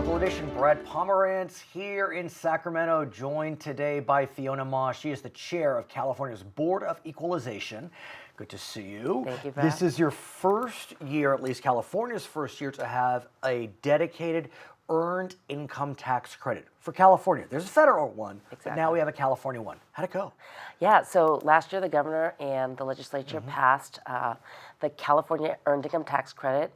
Local Edition, Brad Pomerance here in Sacramento, joined today by Fiona Ma. She is the chair of California's Board of Equalization. Good to see you. Thank you, Brad. This is your first year, at least California's first year, to have a dedicated earned income tax credit for California. There's a federal one, but now we have a California one. How'd it go? Yeah, so last year the governor and the legislature passed the California Earned Income Tax Credit.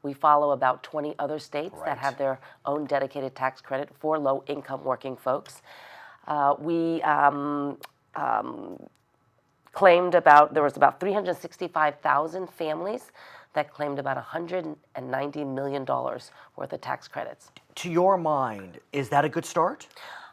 We follow about 20 other states that have their own dedicated tax credit for low-income working folks. We claimed there was about 365,000 families that claimed about $190 million worth of tax credits. To your mind, is that a good start?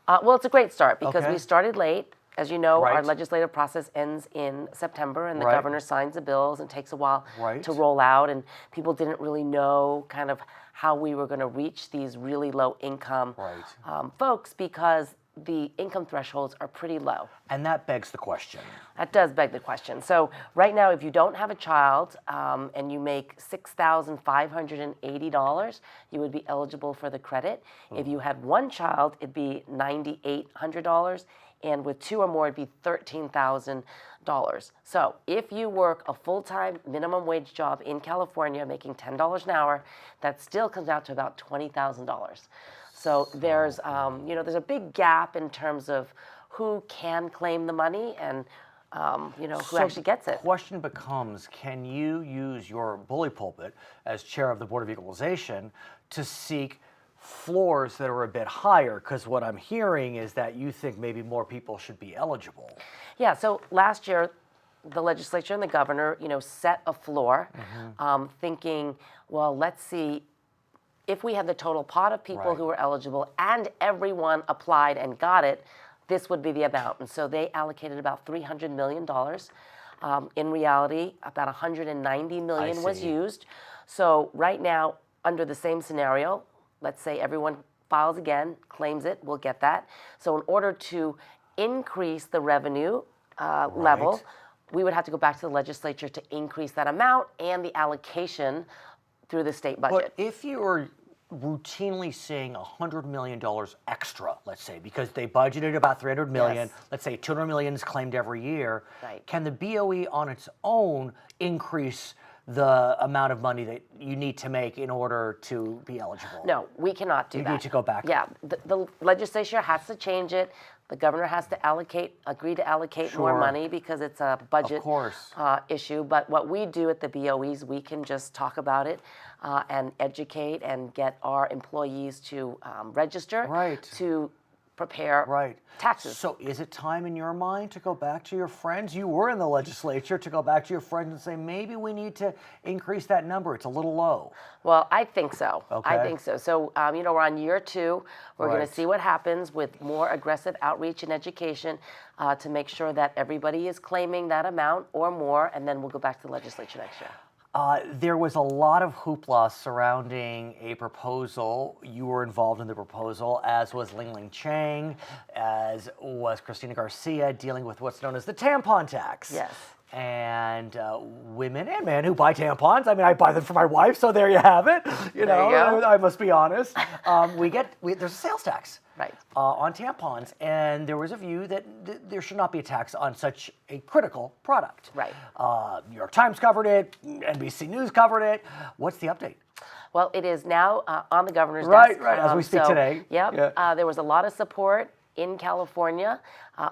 Well, it's a great start because we started late. As you know, our Right. legislative process ends in September, and the Right. governor signs the bills and takes a while Right. to roll out, and people didn't really know kind of how we were going to reach these really low-income folks because the income thresholds are pretty low. And that begs the question. That does beg the question. So right now, if you don't have a child and you make $6,580, you would be eligible for the credit. If you had one child, it'd be $9,800. And with two or more, it'd be $13,000. So if you work a full-time minimum wage job in California making $10 an hour, that still comes out to about $20,000. So there's, there's a big gap in terms of who can claim the money and, who actually gets it. The question becomes, can you use your bully pulpit as chair of the Board of Equalization to seek floors that are a bit higher? Because what I'm hearing is that you think maybe more people should be eligible. Yeah, so last year, the legislature and the governor, set a floor, thinking, well, let's see, if we had the total pot of people who were eligible and everyone applied and got it, this would be the amount. And so they allocated about $300 million. In reality, about $190 million was used. So right now, under the same scenario, let's say everyone files again, claims it, we'll get that. So in order to increase the revenue level, we would have to go back to the legislature to increase that amount and the allocation through the state budget. But if you are routinely seeing $100 million extra, let's say, because they budgeted about $300 million, let's say $200 million is claimed every year, can the BOE on its own increase the amount of money that you need to make in order to be eligible? No, we cannot do that. You need to go back. Yeah, the legislature has to change it. The governor has to agree to allocate more money because it's a budget issue. But what we do at the BOEs, we can just talk about it and educate and get our employees to register to prepare taxes. So is it time in your mind to go back to your friends? You were in the legislature, to go back to your friends and say, maybe we need to increase that number. It's a little low. Well, I think so. Okay. I think so. So, we're on year 2. We're going to see what happens with more aggressive outreach and education to make sure that everybody is claiming that amount or more, and then we'll go back to the legislature next year. There was a lot of hoopla surrounding a proposal. You were involved in the proposal, as was Ling Ling Chang, as was Christina Garcia, dealing with what's known as the tampon tax. Yes. And women and men who buy tampons. I mean, I buy them for my wife, so there you have it. You know, I must be honest. There's a sales tax on tampons, and there was a view that there should not be a tax on such a critical product. Right. New York Times covered it. NBC News covered it. What's the update? Well, it is now on the governor's desk. Right, as we speak today. There was a lot of support in California.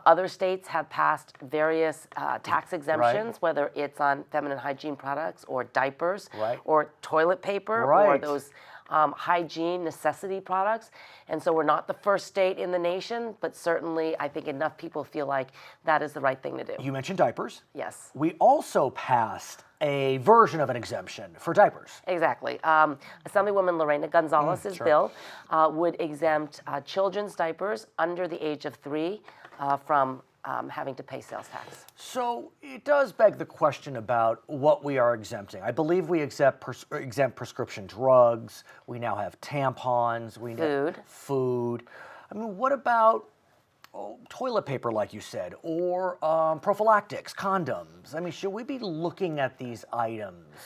Other states have passed various tax exemptions, whether it's on feminine hygiene products or diapers or toilet paper or those hygiene necessity products. And so we're not the first state in the nation, but certainly I think enough people feel like that is the right thing to do. You mentioned diapers. Yes. We also passed a version of an exemption for diapers. Exactly. Assemblywoman Lorena Gonzalez's bill would exempt children's diapers under the age of 3 from having to pay sales tax. So it does beg the question about what we are exempting. I believe we exempt prescription drugs. We now have tampons. Food. I mean, what about toilet paper, like you said, or prophylactics, condoms? I mean, should we be looking at these items?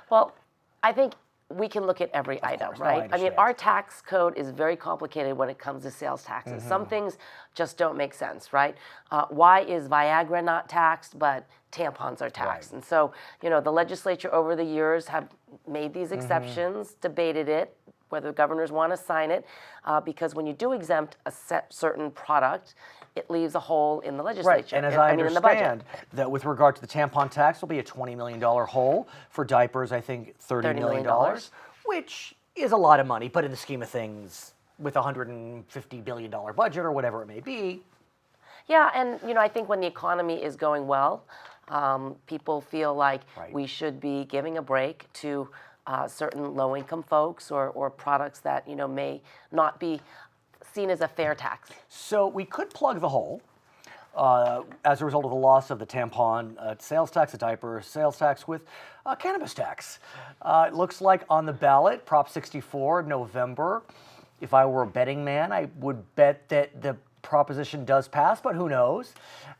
Well, I think we can look at every item, course. No, I right? I mean, understand. our tax code is very complicated when it comes to sales taxes. Some things just don't make sense, right? Why is Viagra not taxed, but tampons are taxed? Right. And so, the legislature over the years have made these exceptions, debated it, whether governors want to sign it, because when you do exempt a certain product, it leaves a hole in the legislature. Right, and as I in the budget. understand, that with regard to the tampon tax, will be a $20 million hole. For diapers, I think $30 million, which is a lot of money, but in the scheme of things, with a $150 billion budget or whatever it may be. Yeah, and I think when the economy is going well, people feel like we should be giving a break to certain low-income folks or products that may not be seen as a fair tax. So we could plug the hole as a result of the loss of the tampon sales tax, the diaper sales tax with cannabis tax. It looks like on the ballot, Prop 64, November. If I were a betting man, I would bet that the proposition does pass, but who knows?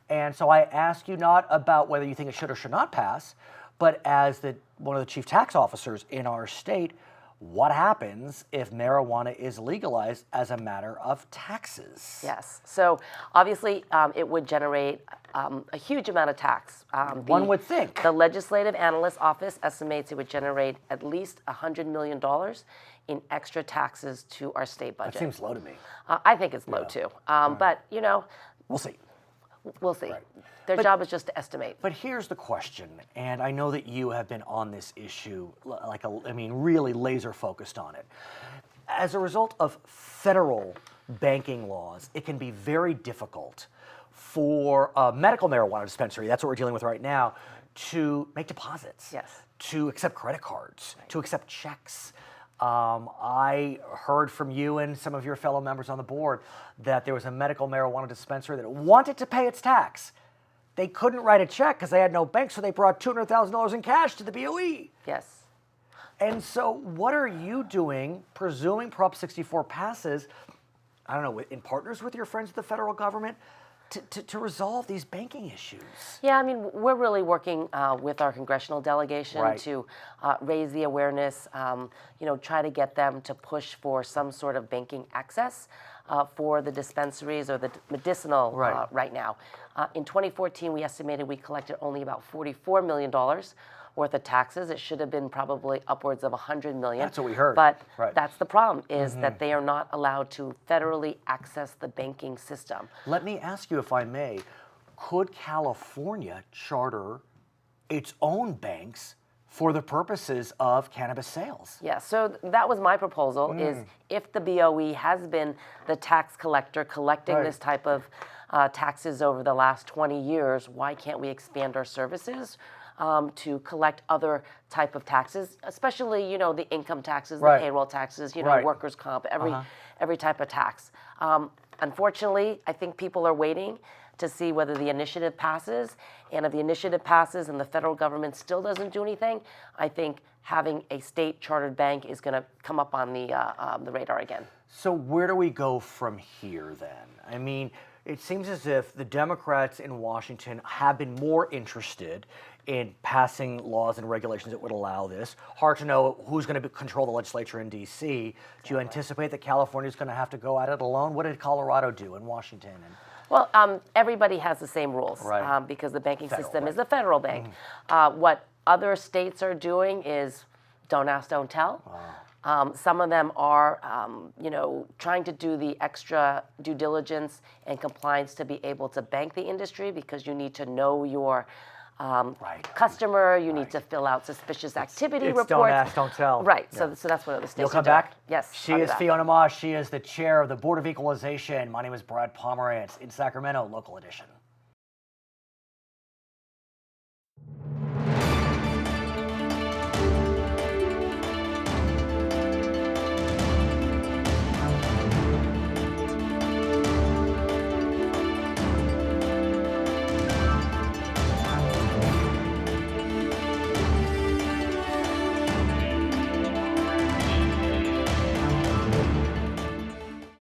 And so I ask you not about whether you think it should or should not pass, but as one of the chief tax officers in our state, what happens if marijuana is legalized as a matter of taxes? Yes. So obviously, it would generate a huge amount of tax. One would think. The Legislative Analyst Office estimates it would generate at least $100 million in extra taxes to our state budget. That seems low to me. I think it's low too. But, We'll see. We'll see. Right. Their job is just to estimate. But here's the question, and I know that you have been on this issue, really laser focused on it. As a result of federal banking laws, it can be very difficult for a medical marijuana dispensary, that's what we're dealing with right now, to make deposits, Yes. to accept credit cards, to accept checks. I heard from you and some of your fellow members on the board that there was a medical marijuana dispensary that wanted to pay its tax. They couldn't write a check because they had no bank, so they brought $200,000 in cash to the BOE. Yes. And so what are you doing, presuming Prop 64 passes, I don't know, in partners with your friends at the federal government, to resolve these banking issues? Yeah, I mean, we're really working with our congressional delegation to raise the awareness, try to get them to push for some sort of banking access for the dispensaries or the medicinal right now. In 2014, we estimated we collected only about $44 million worth of taxes. It should have been probably upwards of $100 million. That's what we heard. But that's the problem, is that they are not allowed to federally access the banking system. Let me ask you, if I may, could California charter its own banks for the purposes of cannabis sales? Yeah, so that was my proposal, is if the BOE has been the tax collector collecting this type of taxes over the last 20 years, why can't we expand our services to collect other type of taxes, especially, the income taxes, the payroll taxes, workers' comp, every type of tax. Unfortunately, I think people are waiting to see whether the initiative passes, and if the initiative passes and the federal government still doesn't do anything, I think having a state chartered bank is going to come up on the radar again. So where do we go from here then? I mean, it seems as if the Democrats in Washington have been more interested in passing laws and regulations that would allow this. Hard to know who's going to control the legislature in D.C. Do you anticipate that California is going to have to go at it alone? What did Colorado do in Washington? Well, everybody has the same rules because the banking system is a federal bank. What other states are doing is don't ask, don't tell. Some of them are, trying to do the extra due diligence and compliance to be able to bank the industry, because you need to know your customer. You need to fill out suspicious activity reports. Don't ask, don't tell. Right. So that's what other states You'll come are doing. back? Yes. She is Fiona Ma. She is the chair of the Board of Equalization. My name is Brad Pomerance in Sacramento, Local Edition.